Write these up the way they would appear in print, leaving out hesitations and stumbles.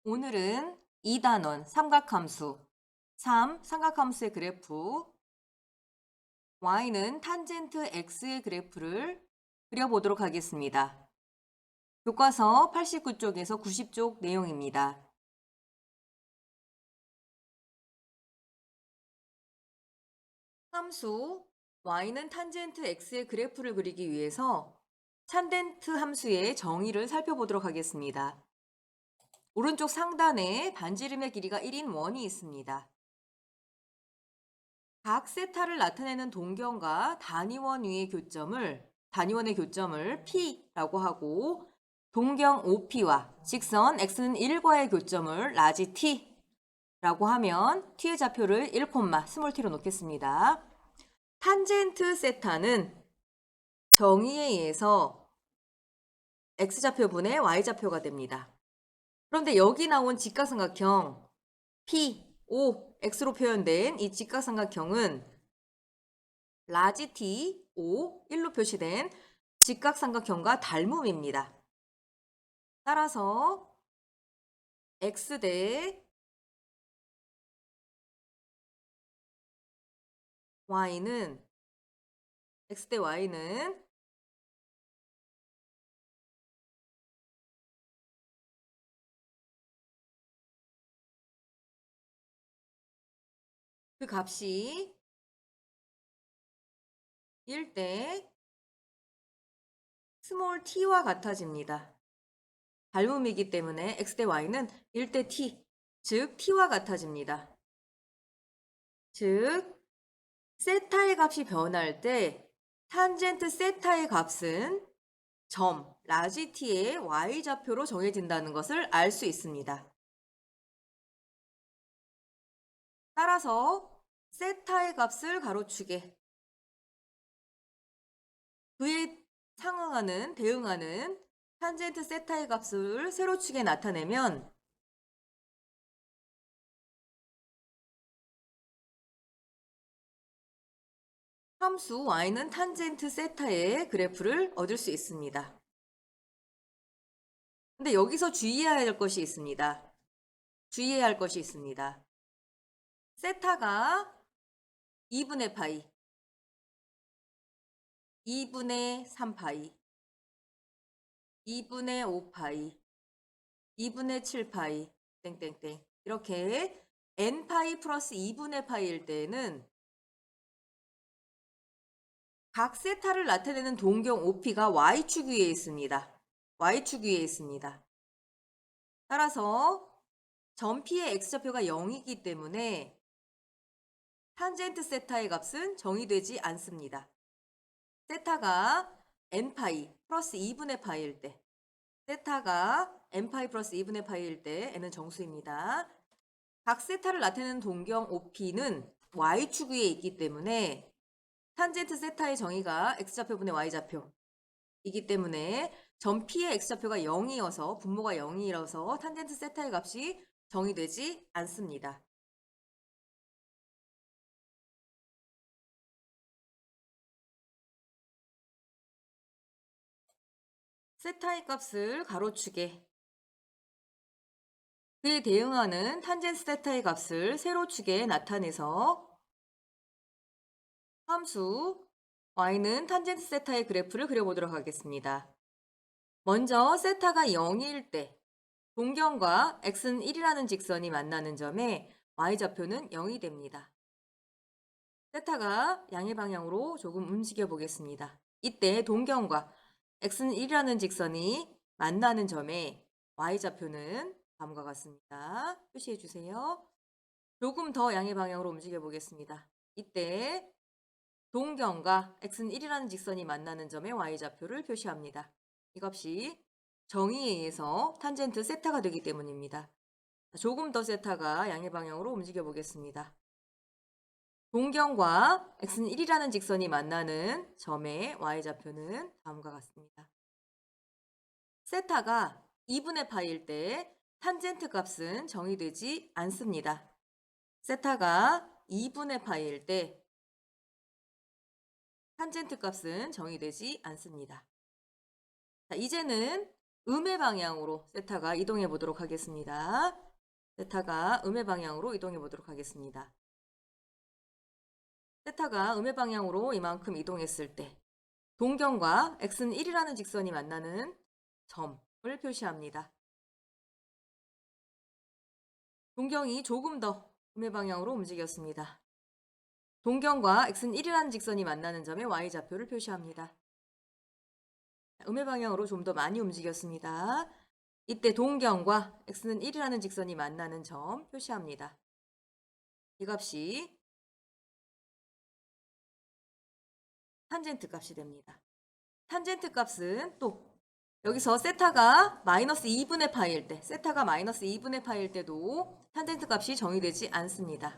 오늘은 2단원 삼각함수 3. 삼각함수의 그래프 y는 탄젠트 x의 그래프를 그려보도록 하겠습니다. 교과서 89쪽에서 90쪽 내용입니다. 함수 y는 탄젠트 x의 그래프를 그리기 위해서 탄젠트 함수의 정의를 살펴보도록 하겠습니다. 오른쪽 상단에 반지름의 길이가 1인 원이 있습니다. 각 세타를 나타내는 동경과 단위원의 교점을 P라고 하고 동경 OP와 직선 X는 1과의 교점을 라지 T라고 하면 T의 좌표를 1, 스몰 t로 놓겠습니다. 탄젠트 세타는 정의에 의해서 X좌표분의 Y좌표가 됩니다. 그런데 여기 나온 직각삼각형 P, O, X로 표현된 이 직각삼각형은 라지 T, O, 1로 표시된 직각삼각형과 닮음입니다. 따라서 X 대 Y는 X 대 Y는 그 값이 1 대 스몰 t와 같아집니다. 닮음이기 때문에 X 대 Y는 1 대 t, 즉 t와 같아집니다. 즉 세타의 값이 변할 때 탄젠트 세타의 값은 점 라지 t의 y좌표로 정해진다는 것을 알 수 있습니다. 따라서 세타의 값을 가로축에 그에 대응하는 탄젠트 세타의 값을 세로축에 나타내면 함수 y는 탄젠트 세타의 그래프를 얻을 수 있습니다. 근데 여기서 주의해야 할 것이 있습니다. 세타가 2분의 파이, 2분의 3파이, 2분의 5파이, 2분의 7파이, 땡땡땡 이렇게 n파이 플러스 2분의 파이일 때에는 각 세타를 나타내는 동경 OP가 y축 위에 있습니다. 따라서 점 P의 x좌표가 0이기 때문에 탄젠트 세타의 값은 정의되지 않습니다. 세타가 n파이 플러스 2분의 파이일 때 n은 정수입니다. 각 세타를 나타내는 동경 OP는 y축 위에 있기 때문에 탄젠트 세타의 정의가 x좌표분의 y좌표이기 때문에 점 P의 x좌표가 0이어서 분모가 0이라서 탄젠트 세타의 값이 정의되지 않습니다. 세타의 값을 가로축에 그에 대응하는 탄젠트 세타의 값을 세로축에 나타내서 함수 y는 탄젠트 세타의 그래프를 그려보도록 하겠습니다. 먼저 세타가 0일 때 동경과 x는 1이라는 직선이 만나는 점에 y좌표는 0이 됩니다. 세타가 양의 방향으로 조금 움직여 보겠습니다. 이때 동경과 x는 1이라는 직선이 만나는 점에 y좌표는 다음과 같습니다. 표시해 주세요. 조금 더 양의 방향으로 움직여 보겠습니다. 이때 동경과 x는 1이라는 직선이 만나는 점에 y좌표를 표시합니다. 이것이 정의에 의해서 탄젠트 세타가 되기 때문입니다. 조금 더 세타가 양의 방향으로 움직여 보겠습니다. 동경과 x는 1이라는 직선이 만나는 점의 y좌표는 다음과 같습니다. 세타가 2분의 파이일 때 탄젠트 값은 정의되지 않습니다. 세타가 2분의 파이일 때 탄젠트 값은 정의되지 않습니다. 자, 이제는 음의 방향으로 세타가 이동해 보도록 하겠습니다. 세타가 음의 방향으로 이동해 보도록 하겠습니다. 세타가 음의 방향으로 이만큼 이동했을 때 동경과 x는 1이라는 직선이 만나는 점을 표시합니다. 동경이 조금 더 음의 방향으로 움직였습니다. 동경과 x는 1이라는 직선이 만나는 점에 y좌표를 표시합니다. 음의 방향으로 좀 더 많이 움직였습니다. 이때 동경과 x는 1이라는 직선이 만나는 점 표시합니다. 이 값이 탄젠트 값이 됩니다. 탄젠트 값은 또 여기서 세타가 마이너스 2분의 파이일 때, 세타가 마이너스 2분의 파이일 때도 탄젠트 값이 정의되지 않습니다.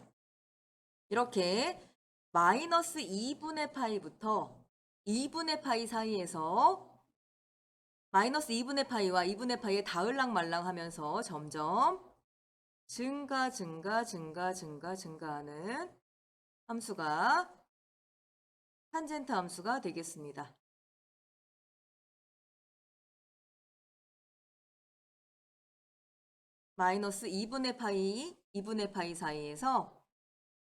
이렇게 마이너스 2분의 파이부터 2분의 파이 사이에서 마이너스 2분의 파이와 2분의 파이에 닿을랑말랑 하면서 점점 증가하는 함수가 탄젠트 함수가 되겠습니다. 마이너스 2분의 파이, 2분의 파이 사이에서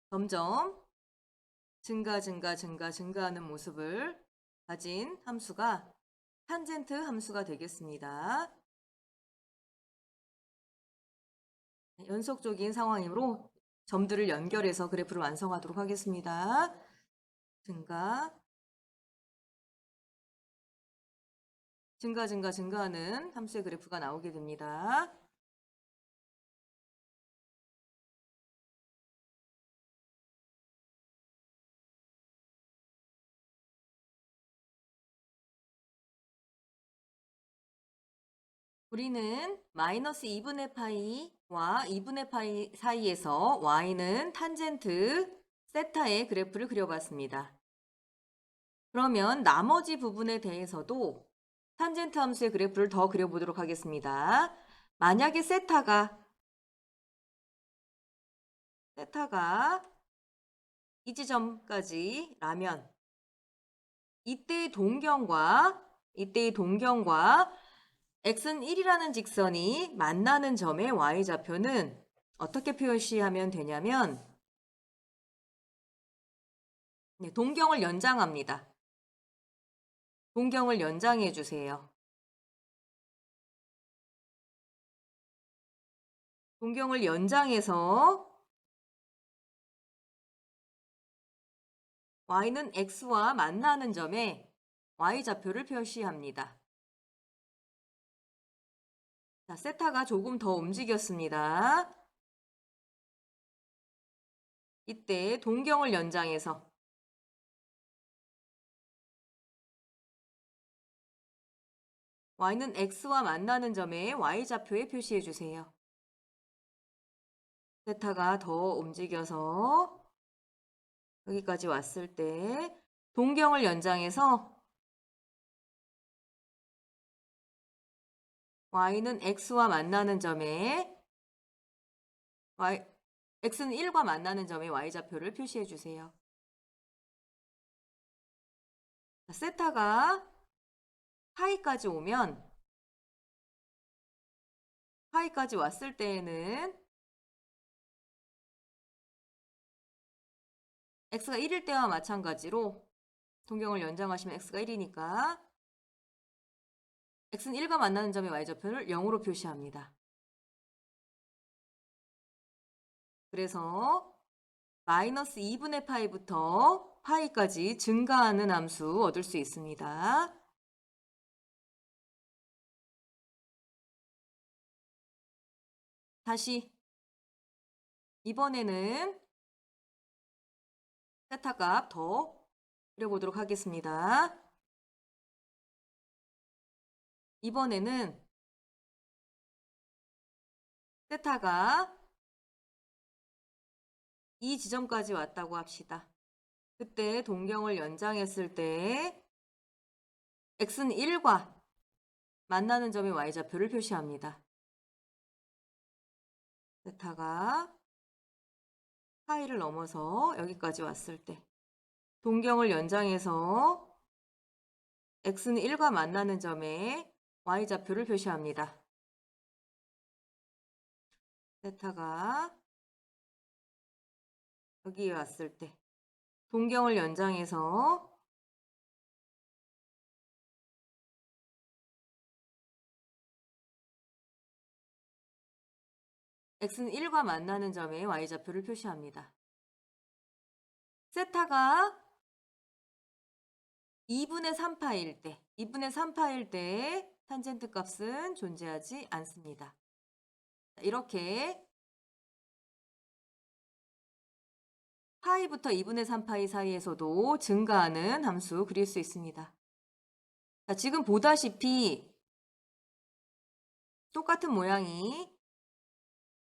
점점 증가하는 모습을 가진 함수가 탄젠트 함수가 되겠습니다. 연속적인 상황이므로 점들을 연결해서 그래프를 완성하도록 하겠습니다. 증가하는 함수의 그래프가 나오게 됩니다. 우리는 마이너스 2분의 파이와 2분의 파이 사이에서 y는 탄젠트 세타의 그래프를 그려봤습니다. 그러면 나머지 부분에 대해서도 탄젠트 함수의 그래프를 더 그려보도록 하겠습니다. 만약에 세타가 이 지점까지라면 이때의 동경과 x는 1이라는 직선이 만나는 점의 y좌표는 어떻게 표시하면 되냐면 동경을 연장합니다. 동경을 연장해 주세요. 동경을 연장해서 y는 x와 만나는 점에 y좌표를 표시합니다. 자, 세타가 조금 더 움직였습니다. 이때 동경을 연장해서 y는 x와 만나는 점에 y좌표에 표시해 주세요. 세타가 더 움직여서 여기까지 왔을 때 동경을 연장해서 y는 x와 만나는 점에 x는 1과 만나는 점에 y좌표를 표시해 주세요. 세타가 파이까지 오면 파이까지 왔을 때에는 x가 1일 때와 마찬가지로 동경을 연장하시면 x가 1이니까 x는 1과 만나는 점의 y좌표를 0으로 표시합니다. 그래서 마이너스 2분의 파이부터 파이까지 증가하는 함수 얻을 수 있습니다. 다시 이번에는 세타 값 더 그려보도록 하겠습니다. 이번에는 세타가 이 지점까지 왔다고 합시다. 그때 동경을 연장했을 때 x는 1과 만나는 점의 y좌표를 표시합니다. 세타가 파이를 넘어서 여기까지 왔을 때 동경을 연장해서 x는 1과 만나는 점에 y좌표를 표시합니다. 세타가 여기에 왔을 때 동경을 연장해서 x는 1과 만나는 점에 y좌표를 표시합니다. 세타가 2분의 3파일 때, 2분의 3파일 때 탄젠트 값은 존재하지 않습니다. 이렇게 파이부터 2분의 3파이 사이에서도 증가하는 함수 그릴 수 있습니다. 자, 지금 보다시피 똑같은 모양이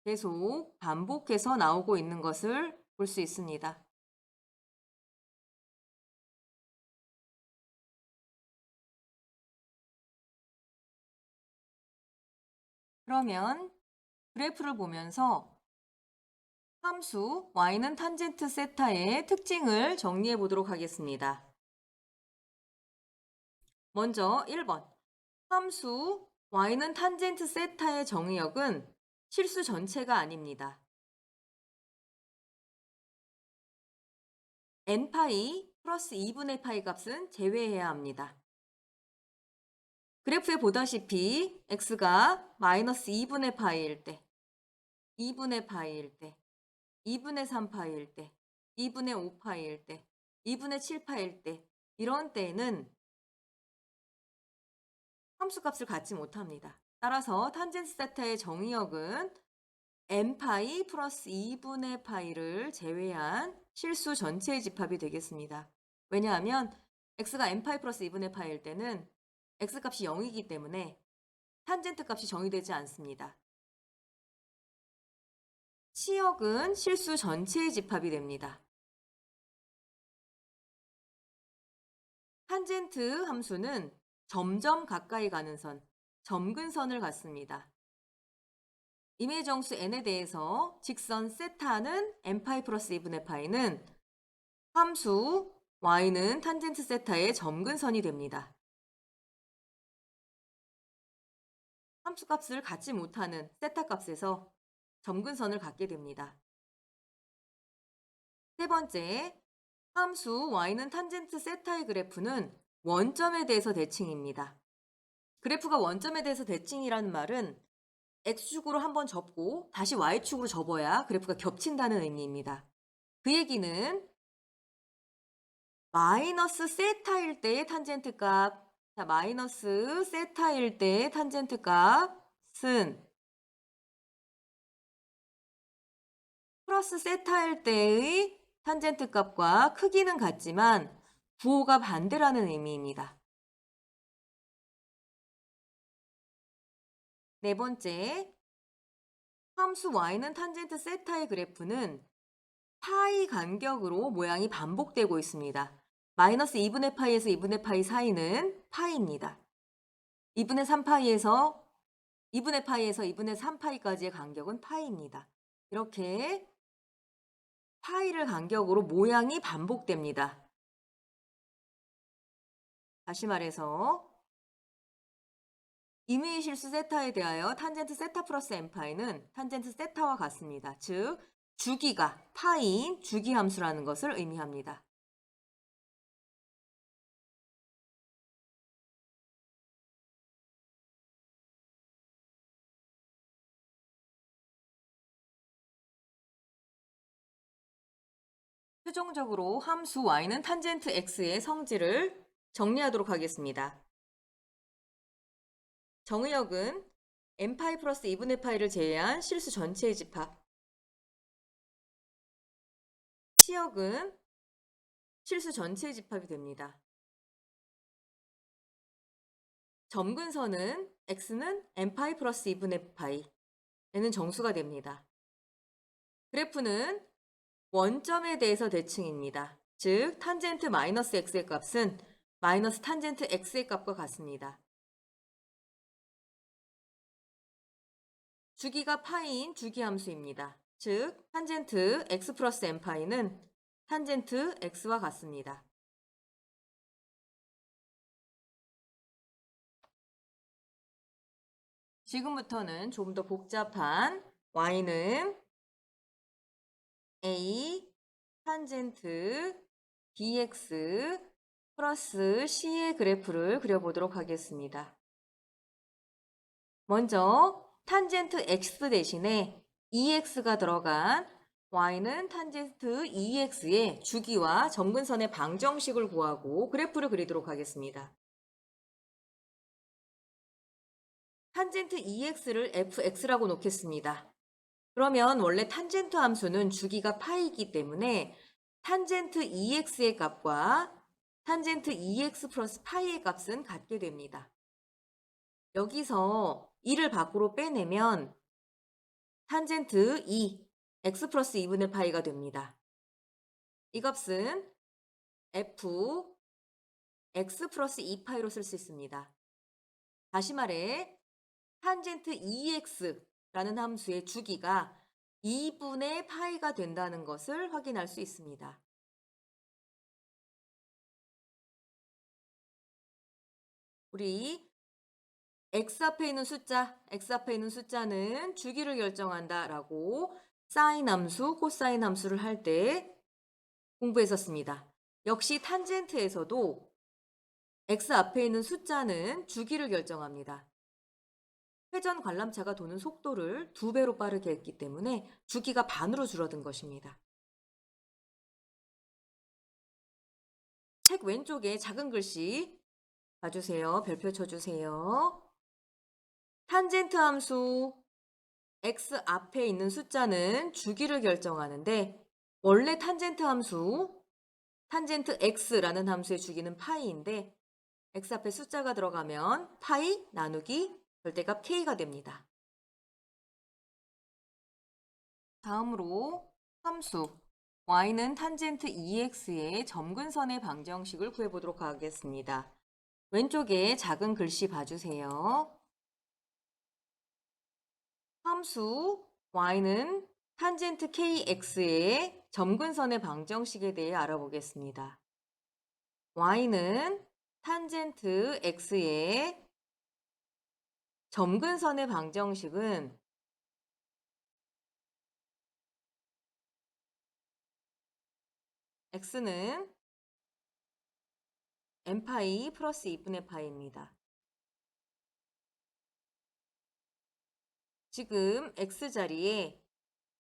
계속 반복해서 나오고 있는 것을 볼 수 있습니다. 그러면 그래프를 보면서 함수 y는 탄젠트 세타의 특징을 정리해 보도록 하겠습니다. 먼저 1번 함수 y는 탄젠트 세타의 정의역은 실수 전체가 아닙니다. n파이 플러스 2분의 파이 값은 제외해야 합니다. 그래프에 보다시피 x가 마이너스 2분의 파이일 때, 2분의 파이일 때, 2분의 3파이일 때, 2분의 5파이일 때, 2분의 7파일 때 이런 때에는 함수값을 갖지 못합니다. 따라서 탄젠트 세타의 정의역은 n파이 플러스 2분의 파이를 제외한 실수 전체의 집합이 되겠습니다. 왜냐하면 x가 n파이 플러스 2분의 파이일 때는 x값이 0이기 때문에 탄젠트 값이 정의되지 않습니다. 치역은 실수 전체의 집합이 됩니다. 탄젠트 함수는 점점 가까이 가는 선, 점근선을 갖습니다. 임의 정수 n에 대해서 직선 세타는 n파이 플러스 2분의 파이는 함수 y는 탄젠트 세타의 점근선이 됩니다. 함수값을 갖지 못하는 세타 값에서 점근선을 갖게 됩니다. 세 번째, 함수 y는 탄젠트 세타의 그래프는 원점에 대해서 대칭입니다. 그래프가 원점에 대해서 대칭이라는 말은 x축으로 한번 접고 다시 y축으로 접어야 그래프가 겹친다는 의미입니다. 그 얘기는 마이너스 세타일 때의 탄젠트 값, 자, 마이너스 세타일 때의 탄젠트 값은 플러스 세타일 때의 탄젠트 값과 크기는 같지만 부호가 반대라는 의미입니다. 네 번째, 함수 y는 탄젠트 세타의 그래프는 파이 간격으로 모양이 반복되고 있습니다. 마이너스 2분의 파이에서 2분의 파이 사이는 파이입니다. 2분의 3파이에서 2분의 파이에서 2분의 3파이까지의 간격은 파이입니다. 이렇게 파이를 간격으로 모양이 반복됩니다. 다시 말해서 임의 실수 세타에 대하여 탄젠트 세타 플러스 n파이는 탄젠트 세타와 같습니다. 즉 주기가 파이인 주기함수라는 것을 의미합니다. 최종적으로 함수 y는 탄젠트 x의 성질을 정리하도록 하겠습니다. 정의역은 n파이 플러스 2분의 파이를 제외한 실수 전체의 집합. 치역은 실수 전체의 집합이 됩니다. 점근선은 x는 n파이 플러스 2분의 파이, n은 정수가 됩니다. 그래프는 원점에 대해서 대칭입니다. 즉 탄젠트 마이너스 x의 값은 마이너스 탄젠트 x의 값과 같습니다. 주기가 파이인 주기함수입니다. 즉 탄젠트 x 플러스 n파이는 탄젠트 x와 같습니다. 지금부터는 좀 더 복잡한 y는 a 탄젠트 bx 플러스 c의 그래프를 그려보도록 하겠습니다. 먼저 탄젠트 x 대신에 ex가 들어간 y는 탄젠트 ex의 주기와 점근선의 방정식을 구하고 그래프를 그리도록 하겠습니다. 탄젠트 ex를 fx라고 놓겠습니다. 그러면 원래 탄젠트 함수는 주기가 파이기 때문에 탄젠트 ex의 값과 탄젠트 ex 플러스 파이의 값은 같게 됩니다. 여기서 2를 밖으로 빼내면 탄젠트 2, x 플러스 2분의 파이가 됩니다. 이 값은 f, x 플러스 2파이로 쓸 수 있습니다. 다시 말해 탄젠트 2x라는 함수의 주기가 2분의 파이가 된다는 것을 확인할 수 있습니다. 우리 x 앞에 있는 숫자는 주기를 결정한다라고 사인 함수, 코사인 함수를 할 때 공부했었습니다. 역시 탄젠트에서도 x 앞에 있는 숫자는 주기를 결정합니다. 회전 관람차가 도는 속도를 2배로 빠르게 했기 때문에 주기가 반으로 줄어든 것입니다. 책 왼쪽에 작은 글씨 봐주세요. 별표 쳐주세요. 탄젠트 함수 x 앞에 있는 숫자는 주기를 결정하는데 원래 탄젠트 함수 탄젠트 x라는 함수의 주기는 파이인데 x 앞에 숫자가 들어가면 파이 나누기 절대값 k가 됩니다. 다음으로 함수 y는 탄젠트 2x의 점근선의 방정식을 구해보도록 하겠습니다. 왼쪽에 작은 글씨 봐주세요. 함수 y는 탄젠트 kx의 점근선의 방정식에 대해 알아보겠습니다. y는 탄젠트 x의 점근선의 방정식은 x는 n파이 플러스 2분의 파이입니다. 지금 x자리에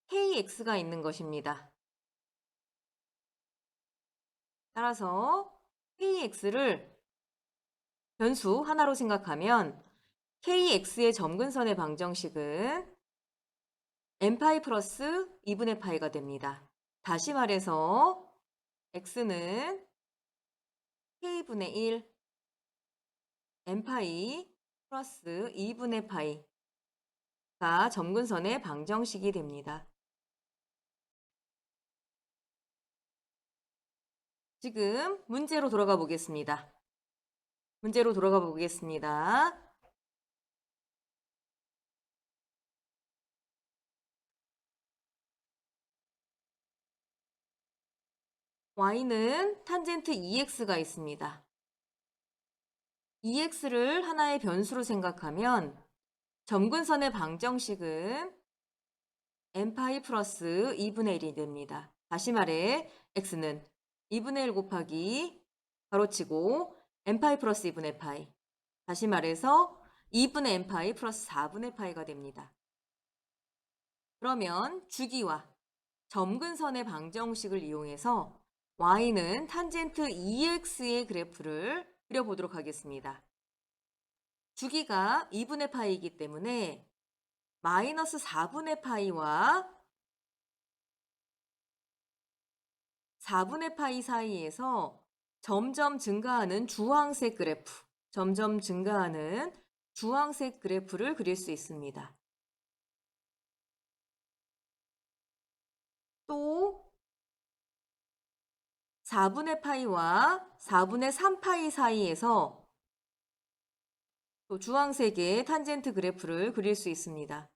kx가 있는 것입니다. 따라서 kx를 변수 하나로 생각하면 kx의 점근선의 방정식은 n파이 플러스 2분의 파이가 됩니다. 다시 말해서 x는 k분의 1 n파이 플러스 2분의 파이가 점근선의 방정식이 됩니다. 지금 문제로 돌아가 보겠습니다. y는 탄젠트 2x가 있습니다. 2x를 하나의 변수로 생각하면 점근선의 방정식은 n파이 플러스 2분의 1이 됩니다. 다시 말해 x는 2분의 1 곱하기 가로치고 n파이 플러스 2분의 파이. 다시 말해서 2분의 n파이 플러스 4분의 파이가 됩니다. 그러면 주기와 점근선의 방정식을 이용해서 y는 탄젠트 2x의 그래프를 그려보도록 하겠습니다. 주기가 2분의 파이이기 때문에 마이너스 4분의 파이와 4분의 파이 사이에서 점점 증가하는 주황색 그래프를 그릴 수 있습니다. 또 4분의 파이와 4분의 3파이 사이에서 또 주황색의 탄젠트 그래프를 그릴 수 있습니다.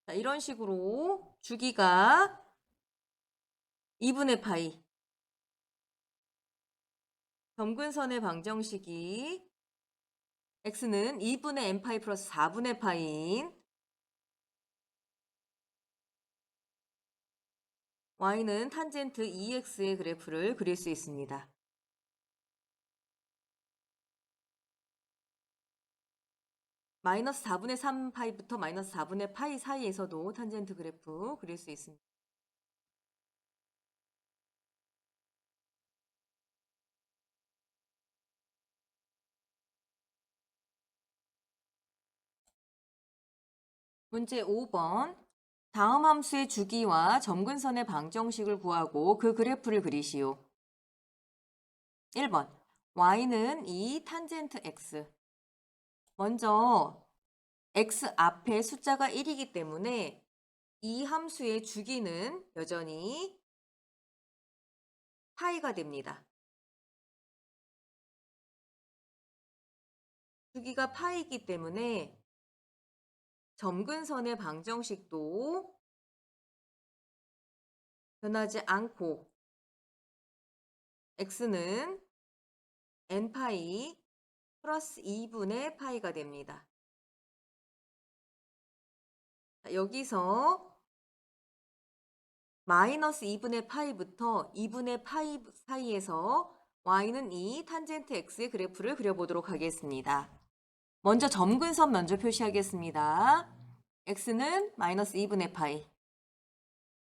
자, 이런 식으로 주기가 2분의 파이, 점근선의 방정식이 x는 2분의 n파이 플러스 4분의 파이인 y는 탄젠트 2x의 그래프를 그릴 수 있습니다. 마이너스 4분의 3파이부터 마이너스 4분의 파이 사이에서도 탄젠트 그래프 그릴 수 있습니다. 문제 5번. 다음 함수의 주기와 점근선의 방정식을 구하고 그 그래프를 그리시오. 1번. y는 2 탄젠트 x. 먼저 x 앞에 숫자가 1이기 때문에 이 함수의 주기는 여전히 파이가 됩니다. 주기가 파이이기 때문에 점근선의 방정식도 변하지 않고 x는 n파이 플러스 2분의 파이가 됩니다. 여기서 마이너스 2분의 파이부터 2분의 파이 사이에서 y는 2 탄젠트 x의 그래프를 그려보도록 하겠습니다. 먼저 점근선 먼저 표시하겠습니다. x는 마이너스 2분의 파이,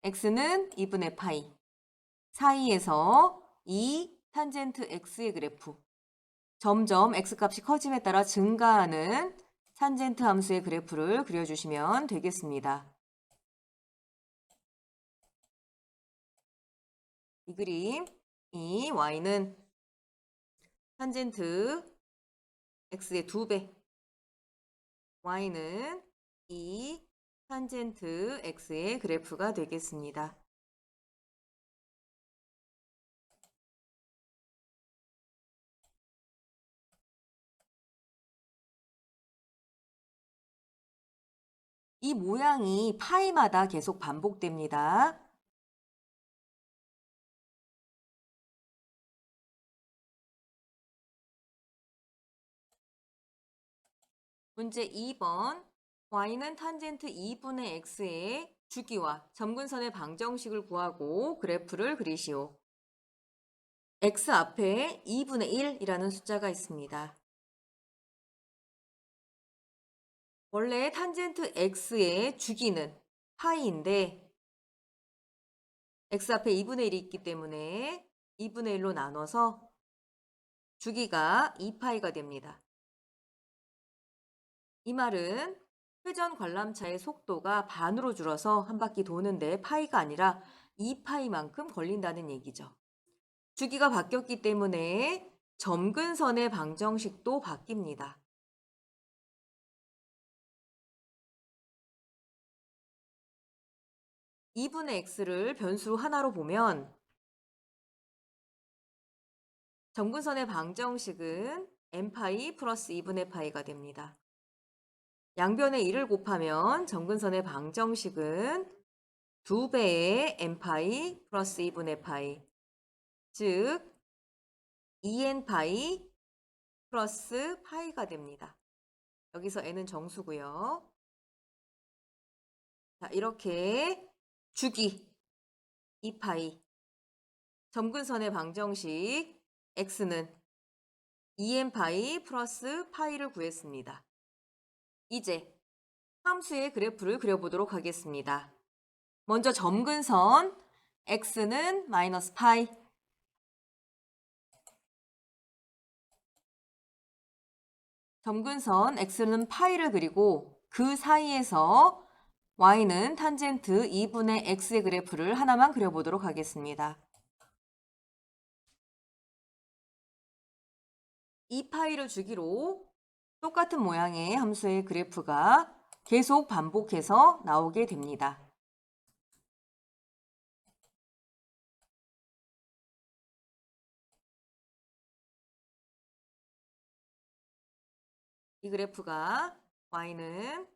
x는 2분의 파이 사이에서 2 탄젠트 x의 그래프. 점점 x값이 커짐에 따라 증가하는 탄젠트 함수의 그래프를 그려주시면 되겠습니다. 이 그림, 이 y는 탄젠트 x의 2배, y는 2 탄젠트 x의 그래프가 되겠습니다. 이 모양이 파이마다 계속 반복됩니다. 문제 2번. y는 탄젠트 2분의 x의 주기와 점근선의 방정식을 구하고 그래프를 그리시오. x 앞에 2분의 1이라는 숫자가 있습니다. 원래 탄젠트 x의 주기는 파이인데 x 앞에 2분의 1이 있기 때문에 2분의 1로 나눠서 주기가 2파이가 됩니다. 이 말은 회전 관람차의 속도가 반으로 줄어서 한 바퀴 도는데 파이가 아니라 2파이만큼 걸린다는 얘기죠. 주기가 바뀌었기 때문에 점근선의 방정식도 바뀝니다. 2분의 x를 변수 하나로 보면 점근선의 방정식은 n파이 플러스 2분의 파이가 됩니다. 양변에 1을 곱하면 점근선의 방정식은 2배의 n파이 플러스 2분의 파이, 즉 2n파이 플러스 파이가 됩니다. 여기서 n은 정수고요. 자, 이렇게 주기 2파이, 점근선의 방정식 x는 2n파이 플러스 파이를 구했습니다. 이제 함수의 그래프를 그려보도록 하겠습니다. 먼저 점근선 x는 마이너스 파이, 점근선 x는 파이를 그리고 그 사이에서 y는 탄젠트 2분의 x의 그래프를 하나만 그려보도록 하겠습니다. 2파이를 주기로 똑같은 모양의 함수의 그래프가 계속 반복해서 나오게 됩니다. 이 그래프가 y는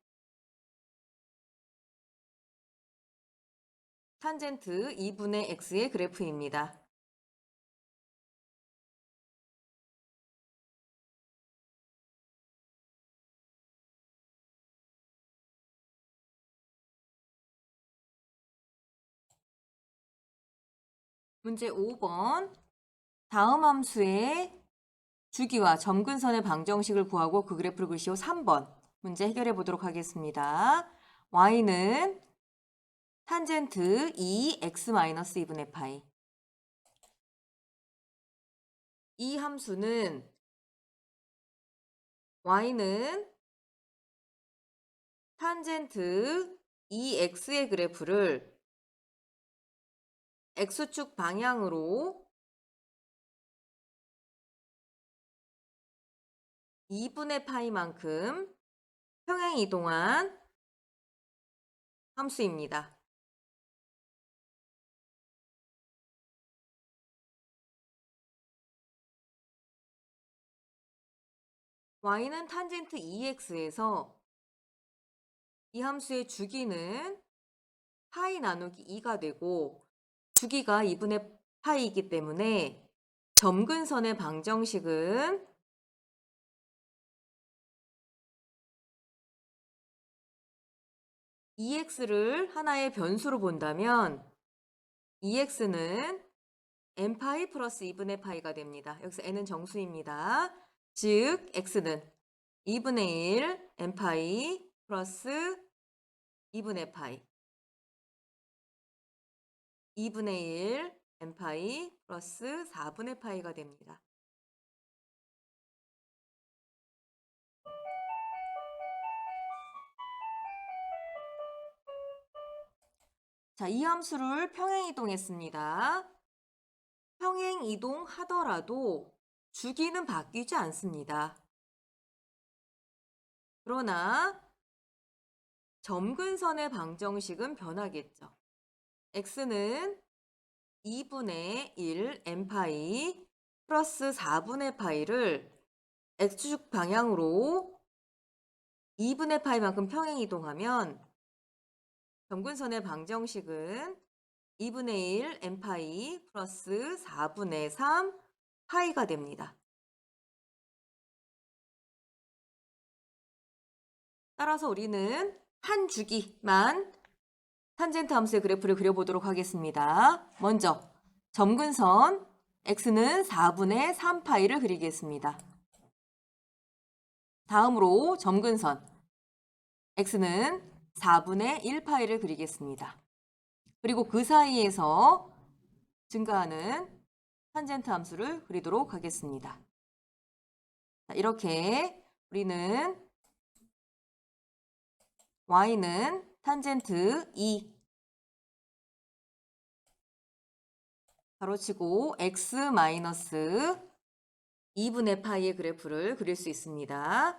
탄젠트 2분의 x의 그래프입니다. 문제 5번. 다음 함수의 주기와 점근선의 방정식을 구하고 그 그래프를 그리시오. 3번. 문제 해결해 보도록 하겠습니다. y는 탄젠트 2x-2분의 파이. 이 함수는 y는 탄젠트 2x의 그래프를 x축 방향으로 2분의 파이만큼 평행 이동한 함수입니다. y는 탄젠트 2x에서 이 함수의 주기는 파이 나누기 2가 되고 주기가 2분의 파이이기 때문에 점근선의 방정식은 EX를 하나의 변수로 본다면 EX는 n파이 플러스 2분의 파이가 됩니다. 여기서 n은 정수입니다. 즉 x는 2분의 1 n파이 플러스 2분의 파이 2분의 1 n파이 플러스 4분의 파이가 됩니다. 자, 이 함수를 평행이동했습니다. 평행이동하더라도 주기는 바뀌지 않습니다. 그러나 점근선의 방정식은 변하겠죠. x는 2분의 1 n파이 플러스 4분의 파이를 x축 방향으로 2분의 파이만큼 평행이동하면 점근선의 방정식은 2분의 1 n파이 플러스 4분의 3 파이가 됩니다. 따라서 우리는 한 주기만 탄젠트 함수의 그래프를 그려보도록 하겠습니다. 먼저 점근선 x는 4분의 3파이를 그리겠습니다. 다음으로 점근선 x는 4분의 1파이를 그리겠습니다. 그리고 그 사이에서 증가하는 탄젠트 함수를 그리도록 하겠습니다. 자, 이렇게 우리는 y는 탄젠트 2 가로치고 x 마이너스 2분의 파이의 그래프를 그릴 수 있습니다.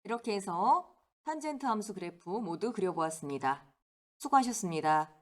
이렇게 해서 탄젠트 함수 그래프 모두 그려보았습니다. 수고하셨습니다.